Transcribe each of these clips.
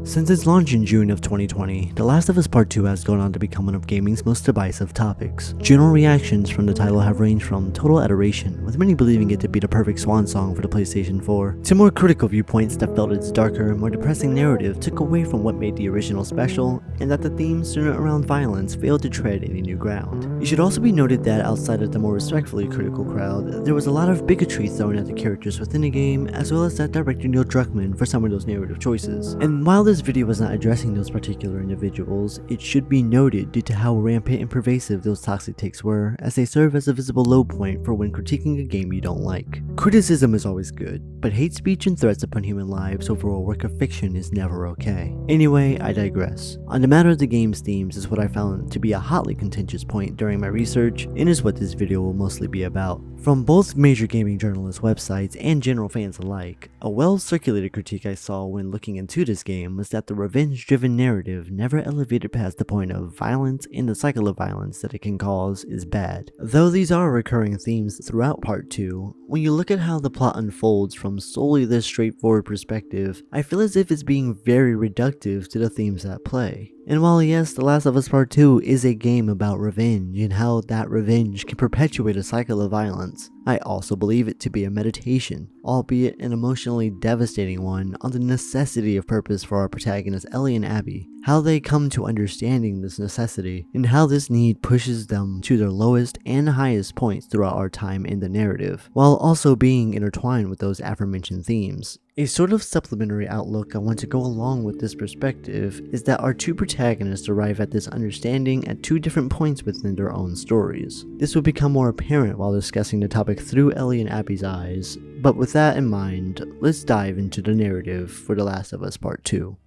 Since its launch in June of 2020, The Last of Us Part 2 has gone on to become one of gaming's most divisive topics. General reactions from the title have ranged from total adoration, with many believing it to be the perfect swan song for the PlayStation 4, to more critical viewpoints that felt its darker, more depressing narrative took away from what made the original special, and that the themes centered around violence failed to tread any new ground. It should also be noted that outside of the more respectfully critical crowd, there was a lot of bigotry thrown at the characters within the game, as well as that director Neil Druckmann for some of those narrative choices. And while this video was not addressing those particular individuals, it should be noted due to how rampant and pervasive those toxic takes were, as they serve as a visible low point for when critiquing a game you don't like. Criticism is always good, but hate speech and threats upon human lives over a work of fiction is never okay. Anyway, I digress. On the matter of the game's themes is what I found to be a hotly contentious point during my research, and is what this video will mostly be about. From both major gaming journalist websites and general fans alike, a well-circulated critique I saw when looking into this game was that the revenge-driven narrative never elevated past the point of violence, and the cycle of violence that it can cause is bad. Though these are recurring themes throughout Part 2, when you look at how the plot unfolds from solely this straightforward perspective, I feel as if it's being very reductive to the themes at play. And while yes, The Last of Us Part 2 is a game about revenge and how that revenge can perpetuate a cycle of violence, I also believe it to be a meditation, albeit an emotionally devastating one, on the necessity of purpose for our protagonists Ellie and Abby, how they come to understanding this necessity, and how this need pushes them to their lowest and highest points throughout our time in the narrative, while also being intertwined with those aforementioned themes. A sort of supplementary outlook I want to go along with this perspective is that our two protagonists arrive at this understanding at two different points within their own stories. This will become more apparent while discussing the topic through Ellie and Abby's eyes, but with that in mind, let's dive into the narrative for The Last of Us Part 2.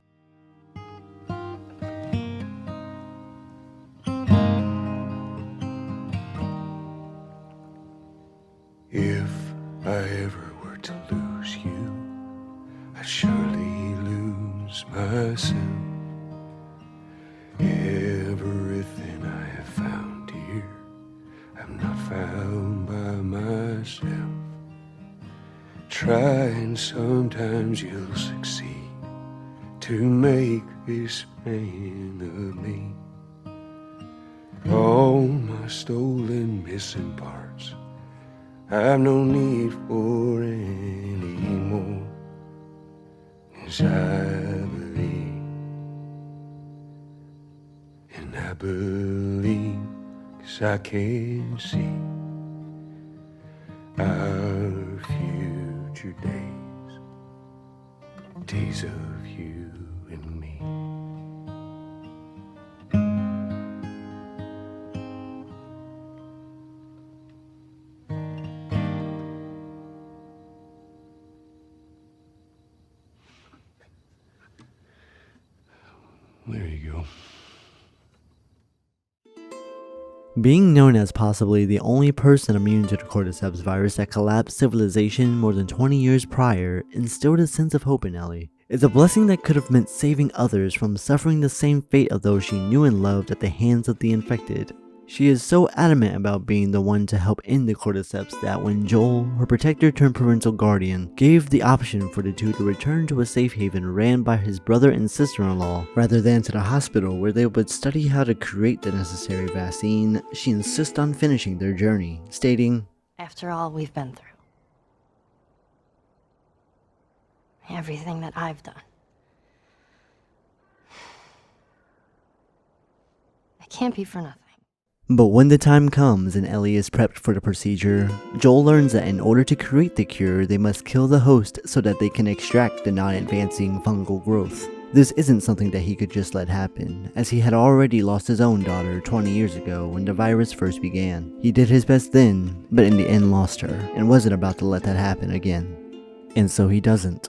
If I ever were to lose you, I'd surely lose myself. Everything I have found here, I'm not found by myself. Try and sometimes you'll succeed to make this man of me. All my stolen missing parts, I've no need for any more. 'Cause I believe, and I believe 'cause I can see our future days, days of you and me. There you go. Being known as possibly the only person immune to the cordyceps virus that collapsed civilization more than 20 years prior instilled a sense of hope in Ellie. It's a blessing that could have meant saving others from suffering the same fate of those she knew and loved at the hands of the infected. She is so adamant about being the one to help end the cordyceps that when Joel, her protector turned parental guardian, gave the option for the two to return to a safe haven ran by his brother and sister-in-law, rather than to the hospital where they would study how to create the necessary vaccine, she insists on finishing their journey, stating, "After all we've been through, everything that I've done, it can't be for nothing." But when the time comes and Ellie is prepped for the procedure, Joel learns that in order to create the cure, they must kill the host so that they can extract the non-advancing fungal growth. This isn't something that he could just let happen, as he had already lost his own daughter 20 years ago when the virus first began. He did his best then, but in the end lost her, and wasn't about to let that happen again. And so he doesn't.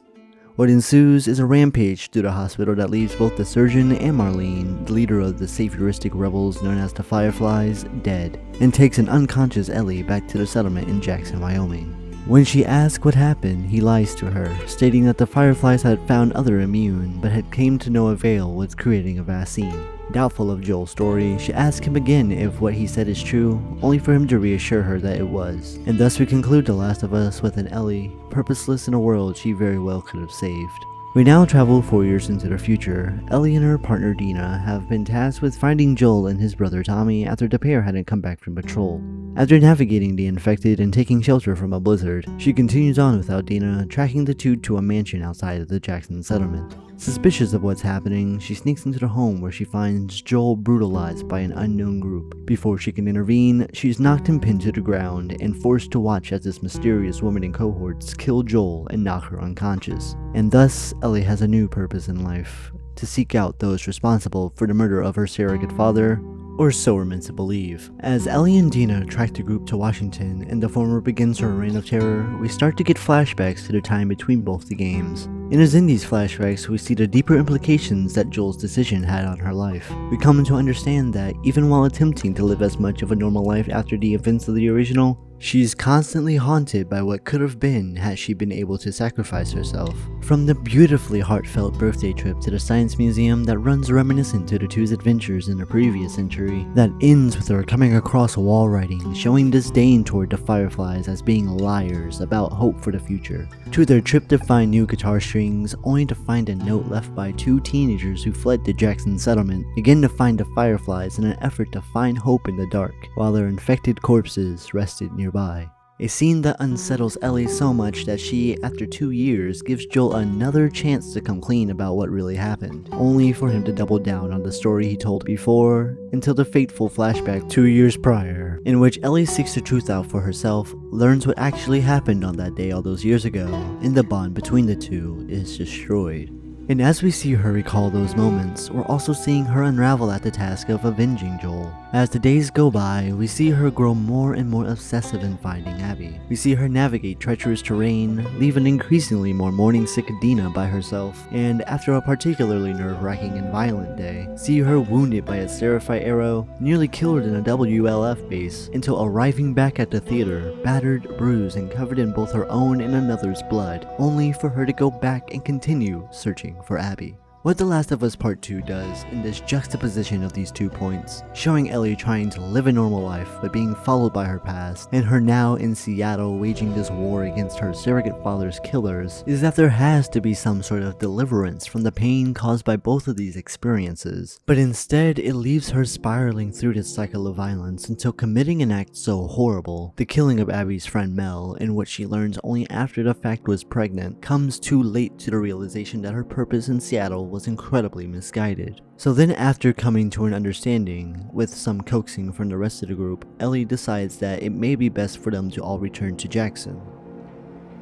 What ensues is a rampage through the hospital that leaves both the surgeon and Marlene, the leader of the savioristic rebels known as the Fireflies, dead, and takes an unconscious Ellie back to the settlement in Jackson, Wyoming. When she asks what happened, he lies to her, stating that the Fireflies had found other immune, but had came to no avail with creating a vaccine. Doubtful of Joel's story, she asks him again if what he said is true, only for him to reassure her that it was. And thus we conclude The Last of Us with an Ellie, purposeless in a world she very well could have saved. We now travel 4 years into the future. Ellie and her partner Dina have been tasked with finding Joel and his brother Tommy after the pair hadn't come back from patrol. After navigating the infected and taking shelter from a blizzard, she continues on without Dina, tracking the two to a mansion outside of the Jackson settlement. Suspicious of what's happening, she sneaks into the home where she finds Joel brutalized by an unknown group. Before she can intervene, she's knocked and pinned to the ground and forced to watch as this mysterious woman in cohorts kill Joel and knock her unconscious. And thus, Ellie has a new purpose in life: to seek out those responsible for the murder of her surrogate father, or so we're meant to believe. As Ellie and Dina track the group to Washington and the former begins her reign of terror, we start to get flashbacks to the time between both the games. It is in these flashbacks we see the deeper implications that Joel's decision had on her life. We come to understand that even while attempting to live as much of a normal life after the events of the original, she's constantly haunted by what could have been had she been able to sacrifice herself. From the beautifully heartfelt birthday trip to the science museum that runs reminiscent to the two's adventures in the previous century, that ends with her coming across wall writing showing disdain toward the Fireflies as being liars about hope for the future, to their trip to find new guitar strings only to find a note left by two teenagers who fled the Jackson settlement, again to find the Fireflies in an effort to find hope in the dark, while their infected corpses rested nearby. A scene that unsettles Ellie so much that she, after 2 years, gives Joel another chance to come clean about what really happened, only for him to double down on the story he told before, until the fateful flashback 2 years prior, in which Ellie seeks the truth out for herself, learns what actually happened on that day all those years ago, and the bond between the two is destroyed. And as we see her recall those moments, we're also seeing her unravel at the task of avenging Joel. As the days go by, we see her grow more and more obsessive in finding Abby. We see her navigate treacherous terrain, leave an increasingly more morning-sick Dina by herself, and after a particularly nerve-wracking and violent day, see her wounded by a Seraphite arrow, nearly killed in a WLF base, until arriving back at the theater, battered, bruised, and covered in both her own and another's blood, only for her to go back and continue searching for Abby. What The Last of Us Part 2 does in this juxtaposition of these 2 points, showing Ellie trying to live a normal life but being followed by her past, and her now in Seattle waging this war against her surrogate father's killers, is that there has to be some sort of deliverance from the pain caused by both of these experiences. But instead, it leaves her spiraling through this cycle of violence until committing an act so horrible, the killing of Abby's friend Mel, in which she learns only after the fact was pregnant, comes too late to the realization that her purpose in Seattle was incredibly misguided. So then, after coming to an understanding, with some coaxing from the rest of the group, Ellie decides that it may be best for them to all return to Jackson,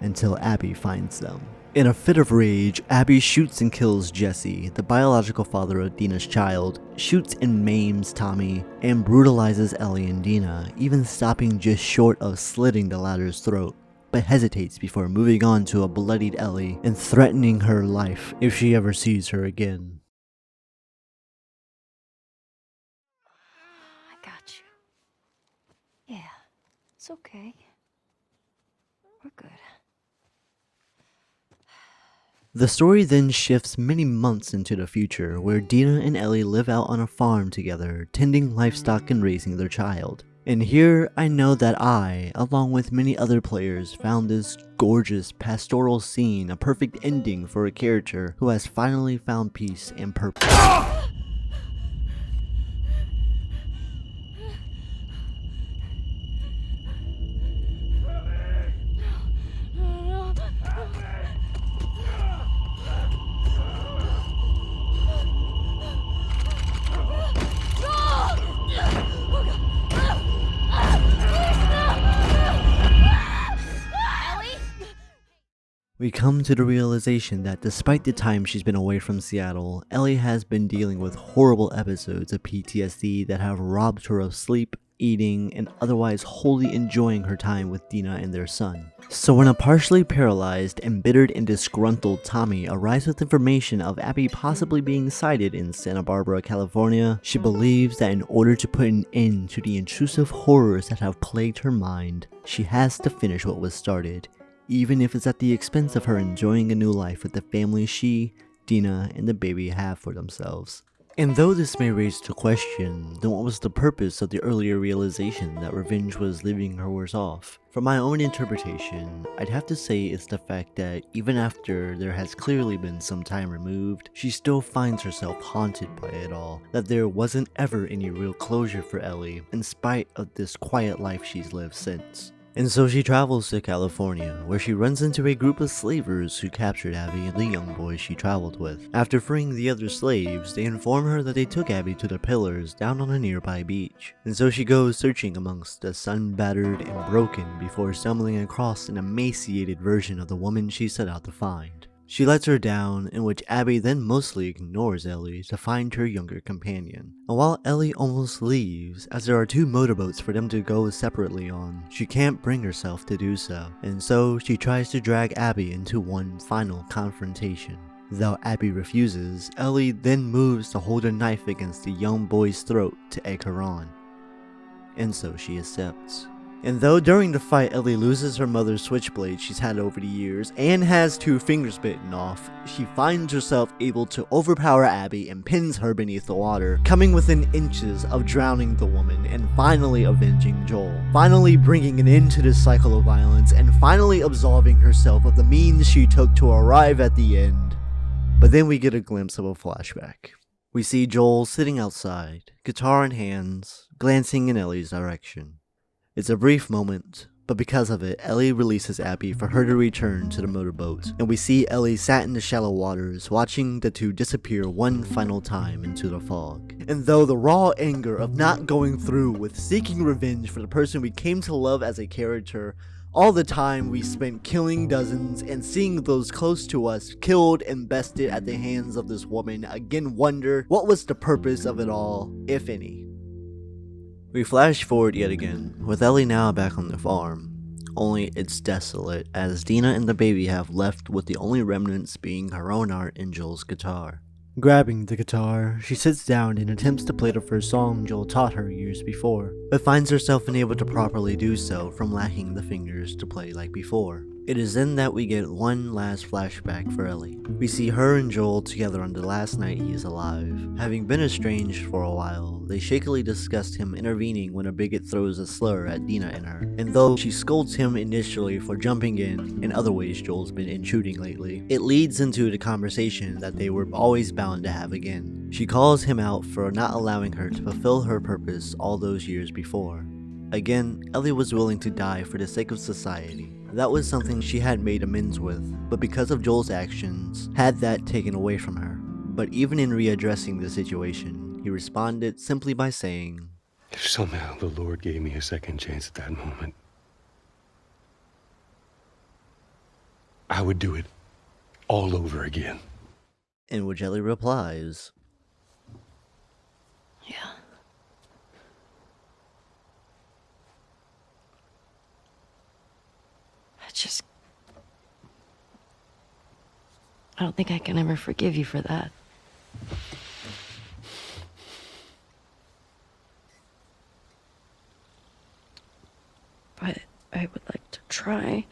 until Abby finds them. In a fit of rage, Abby shoots and kills Jesse, the biological father of Dina's child, shoots and maims Tommy, and brutalizes Ellie and Dina, even stopping just short of slitting the latter's throat, but hesitates before moving on to a bloodied Ellie and threatening her life if she ever sees her again. I got you. Yeah, it's okay. We're good. The story then shifts many months into the future, where Dina and Ellie live out on a farm together, tending livestock and raising their child. And here, I know that I, along with many other players, found this gorgeous pastoral scene a perfect ending for a character who has finally found peace and purpose. We come to the realization that despite the time she's been away from Seattle, Ellie has been dealing with horrible episodes of PTSD that have robbed her of sleep, eating, and otherwise wholly enjoying her time with Dina and their son. So when a partially paralyzed, embittered, and disgruntled Tommy arrives with information of Abby possibly being sighted in Santa Barbara, California, she believes that in order to put an end to the intrusive horrors that have plagued her mind, she has to finish what was started, even if it's at the expense of her enjoying a new life with the family she, Dina, and the baby have for themselves. And though this may raise the question, then what was the purpose of the earlier realization that revenge was leaving her worse off? From my own interpretation, I'd have to say it's the fact that even after there has clearly been some time removed, she still finds herself haunted by it all, that there wasn't ever any real closure for Ellie, in spite of this quiet life she's lived since. And so she travels to California, where she runs into a group of slavers who captured Abby and the young boy she traveled with. After freeing the other slaves, they inform her that they took Abby to the pillars down on a nearby beach. And so she goes searching amongst the sun-battered and broken before stumbling across an emaciated version of the woman she set out to find. She lets her down, in which Abby then mostly ignores Ellie to find her younger companion. And while Ellie almost leaves, as there are 2 motorboats for them to go separately on, she can't bring herself to do so, and so she tries to drag Abby into one final confrontation. Though Abby refuses, Ellie then moves to hold a knife against the young boy's throat to egg her on. And so she accepts. And though during the fight Ellie loses her mother's switchblade she's had over the years and has 2 fingers bitten off, she finds herself able to overpower Abby and pins her beneath the water, coming within inches of drowning the woman and finally avenging Joel, finally bringing an end to this cycle of violence and finally absolving herself of the means she took to arrive at the end. But then we get a glimpse of a flashback. We see Joel sitting outside, guitar in hands, glancing in Ellie's direction. It's a brief moment, but because of it, Ellie releases Abby for her to return to the motorboat, and we see Ellie sat in the shallow waters, watching the 2 disappear one final time into the fog. And though the raw anger of not going through with seeking revenge for the person we came to love as a character, all the time we spent killing dozens and seeing those close to us killed and bested at the hands of this woman, again wonder what was the purpose of it all, if any. We flash forward yet again, with Ellie now back on the farm, only it's desolate as Dina and the baby have left with the only remnants being her own art and Joel's guitar. Grabbing the guitar, she sits down and attempts to play the first song Joel taught her years before, but finds herself unable to properly do so from lacking the fingers to play like before. It is then that we get one last flashback for Ellie. We see her and Joel together on the last night he is alive. Having been estranged for a while, they shakily discussed him intervening when a bigot throws a slur at Dina and her. And though she scolds him initially for jumping in other ways Joel's been intruding lately, it leads into the conversation that they were always bound to have again. She calls him out for not allowing her to fulfill her purpose all those years before. Again, Ellie was willing to die for the sake of society. That was something she had made amends with, but because of Joel's actions, had that taken away from her. But even in readdressing the situation, he responded simply by saying, If somehow the Lord gave me a second chance at that moment, I would do it all over again. In which Ellie replies, Yeah. I don't think I can ever forgive you for that. But I would like to try.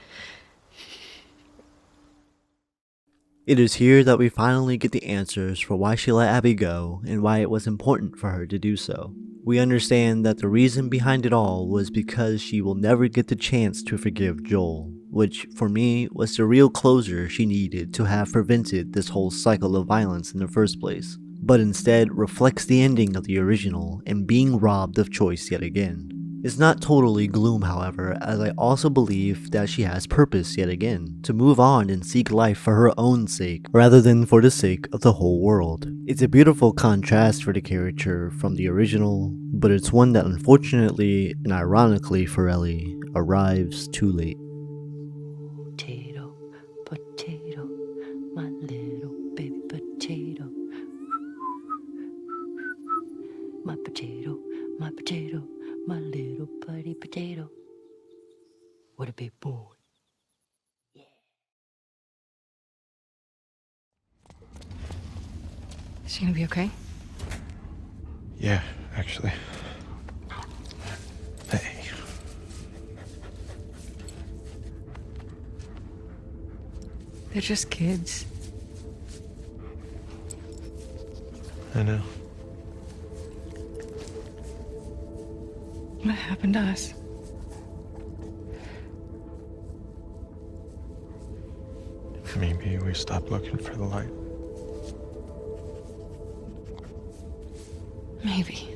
It is here that we finally get the answers for why she let Abby go and why it was important for her to do so. We understand that the reason behind it all was because she will never get the chance to forgive Joel, which for me was the real closure she needed to have prevented this whole cycle of violence in the first place, but instead reflects the ending of the original and being robbed of choice yet again. It's not totally gloom, however, as I also believe that she has purpose yet again, to move on and seek life for her own sake, rather than for the sake of the whole world. It's a beautiful contrast for the character from the original, but it's one that unfortunately and ironically for Ellie, arrives too late. Potato, potato, my little baby potato. My potato, my potato. My little buddy potato. What a big boy. Yeah. Is she gonna be okay? Yeah, actually. Hey. They're just kids. I know. What happened to us? Maybe we stopped looking for the light. Maybe.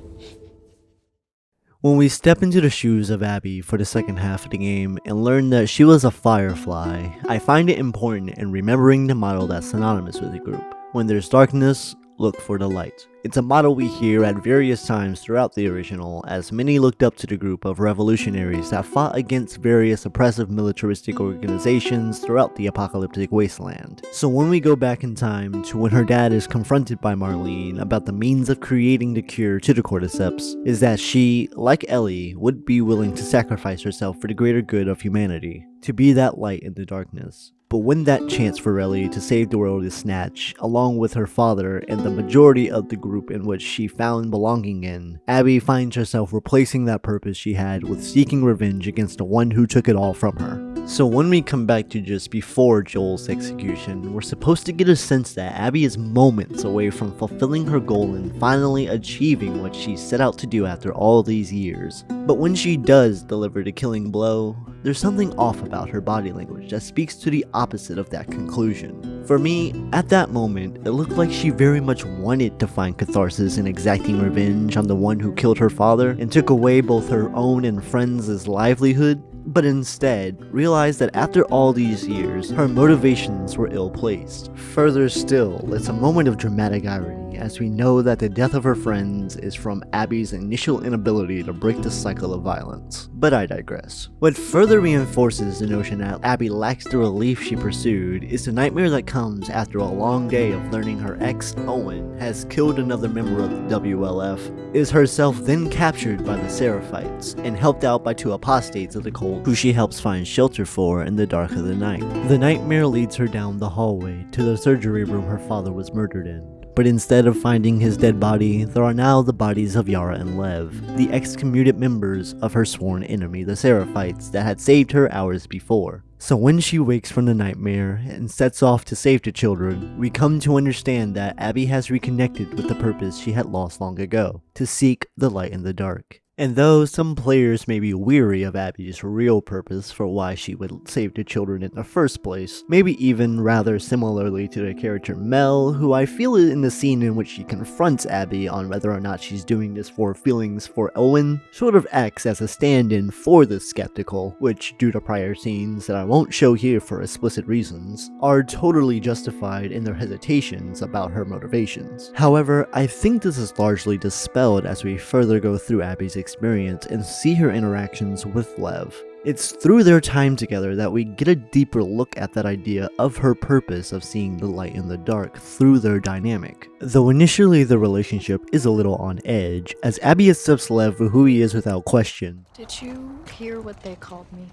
When we step into the shoes of Abby for the second half of the game and learn that she was a firefly, I find it important in remembering the motto that's synonymous with the group. When there's darkness, look for the light. It's a motto we hear at various times throughout the original, as many looked up to the group of revolutionaries that fought against various oppressive militaristic organizations throughout the apocalyptic wasteland. So when we go back in time to when her dad is confronted by Marlene about the means of creating the cure to the cordyceps, is that she, like Ellie, would be willing to sacrifice herself for the greater good of humanity, to be that light in the darkness. But when that chance for Ellie to save the world is snatched, along with her father and the majority of the group in which she found belonging in, Abby finds herself replacing that purpose she had with seeking revenge against the one who took it all from her. So when we come back to just before Joel's execution, we're supposed to get a sense that Abby is moments away from fulfilling her goal and finally achieving what she set out to do after all these years. But when she does deliver the killing blow, there's something off about her body language that speaks to the opposite of that conclusion. For me, at that moment, it looked like she very much wanted to find catharsis in exacting revenge on the one who killed her father and took away both her own and friends' livelihood, but instead realized that after all these years, her motivations were ill-placed. Further still, it's a moment of dramatic irony as we know that the death of her friends is from Abby's initial inability to break the cycle of violence. But I digress. What further reinforces the notion that Abby lacks the relief she pursued is the nightmare that comes after a long day of learning her ex, Owen, has killed another member of the WLF, is herself then captured by the Seraphites and helped out by two apostates of the cult who she helps find shelter for in the dark of the night. The nightmare leads her down the hallway to the surgery room her father was murdered in. But instead of finding his dead body, there are now the bodies of Yara and Lev, the excommuted members of her sworn enemy, the Seraphites, that had saved her hours before. So when she wakes from the nightmare and sets off to save the children, we come to understand that Abby has reconnected with the purpose she had lost long ago, to seek the light in the dark. And though some players may be weary of Abby's real purpose for why she would save the children in the first place, maybe even rather similarly to the character Mel, who I feel in the scene in which she confronts Abby on whether or not she's doing this for feelings for Owen, sort of acts as a stand-in for the skeptical, which, due to prior scenes that I won't show here for explicit reasons, are totally justified in their hesitations about her motivations. However, I think this is largely dispelled as we further go through Abby's experience and see her interactions with Lev. It's through their time together that we get a deeper look at that idea of her purpose of seeing the light in the dark through their dynamic. Though initially the relationship is a little on edge, as Abby accepts Lev for who he is without question. Did you hear what they called me?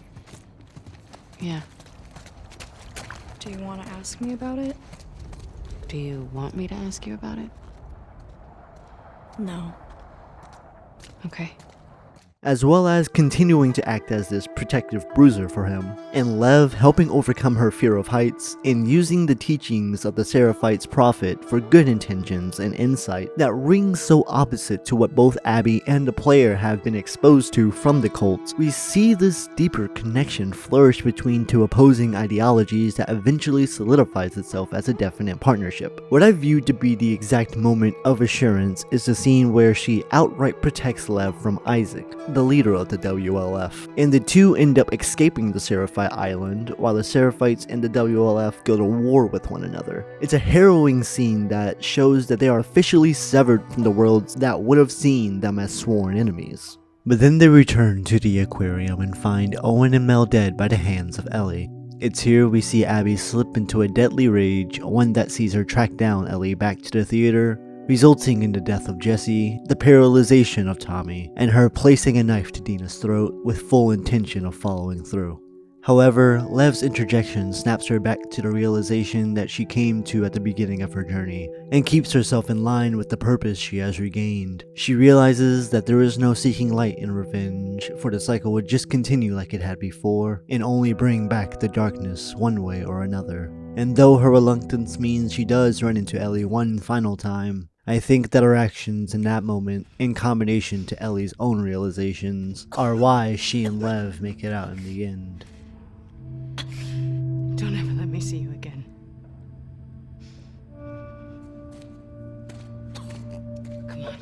Yeah. Do you want to ask me about it? Do you want me to ask you about it? No. Okay. As well as continuing to act as this protective bruiser for him, and Lev helping overcome her fear of heights and using the teachings of the Seraphites' prophet for good intentions and insight that rings so opposite to what both Abby and the player have been exposed to from the cults. We see this deeper connection flourish between two opposing ideologies that eventually solidifies itself as a definite partnership. What I viewed to be the exact moment of assurance is the scene where she outright protects Lev from Isaac, the leader of the WLF, and the two end up escaping the Seraphite Island while the Seraphites and the WLF go to war with one another. It's a harrowing scene that shows that they are officially severed from the worlds that would have seen them as sworn enemies. But then they return to the aquarium and find Owen and Mel dead by the hands of Ellie. It's here we see Abby slip into a deadly rage, one that sees her track down Ellie back to the theater, resulting in the death of Jesse, the paralyzation of Tommy, and her placing a knife to Dina's throat with full intention of following through. However, Lev's interjection snaps her back to the realization that she came to at the beginning of her journey, and keeps herself in line with the purpose she has regained. She realizes that there is no seeking light in revenge, for the cycle would just continue like it had before, and only bring back the darkness one way or another. And though her reluctance means she does run into Ellie one final time, I think that our actions in that moment, in combination to Ellie's own realizations, are why she and Lev make it out in the end. Don't ever let me see you again. Come on.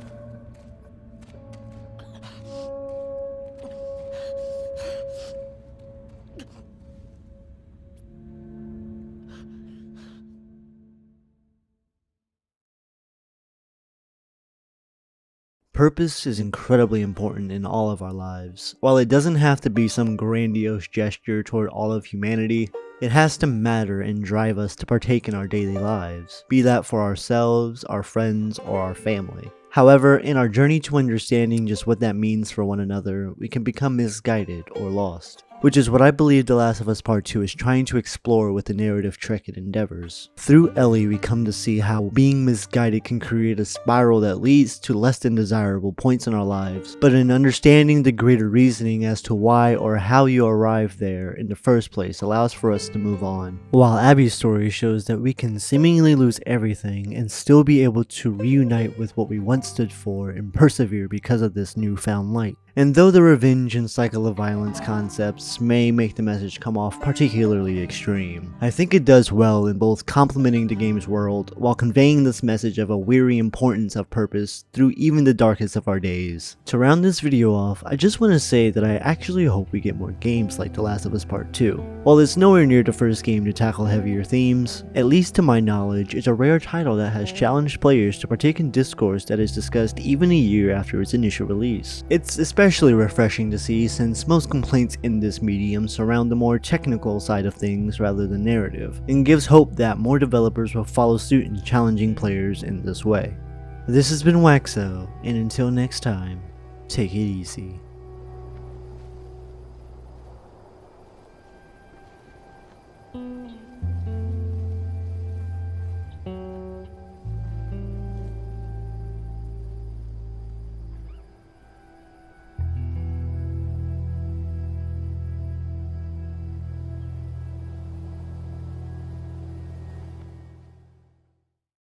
Purpose is incredibly important in all of our lives. While it doesn't have to be some grandiose gesture toward all of humanity, it has to matter and drive us to partake in our daily lives, be that for ourselves, our friends, or our family. However, in our journey to understanding just what that means for one another, we can become misguided or lost. Which is what I believe The Last of Us Part 2 is trying to explore with the narrative trick it endeavors. Through Ellie, we come to see how being misguided can create a spiral that leads to less than desirable points in our lives, but in understanding the greater reasoning as to why or how you arrived there in the first place allows for us to move on. While Abby's story shows that we can seemingly lose everything and still be able to reunite with what we once stood for and persevere because of this newfound light. And though the revenge and cycle of violence concepts may make the message come off particularly extreme, I think it does well in both complementing the game's world while conveying this message of a weary importance of purpose through even the darkest of our days. To round this video off, I just want to say that I actually hope we get more games like The Last of Us Part 2. While it's nowhere near the first game to tackle heavier themes, at least to my knowledge, it's a rare title that has challenged players to partake in discourse that is discussed even a year after its initial release. It's especially refreshing to see since most complaints in this medium surround the more technical side of things rather than narrative, and gives hope that more developers will follow suit in challenging players in this way. This has been Waxo, and until next time, take it easy.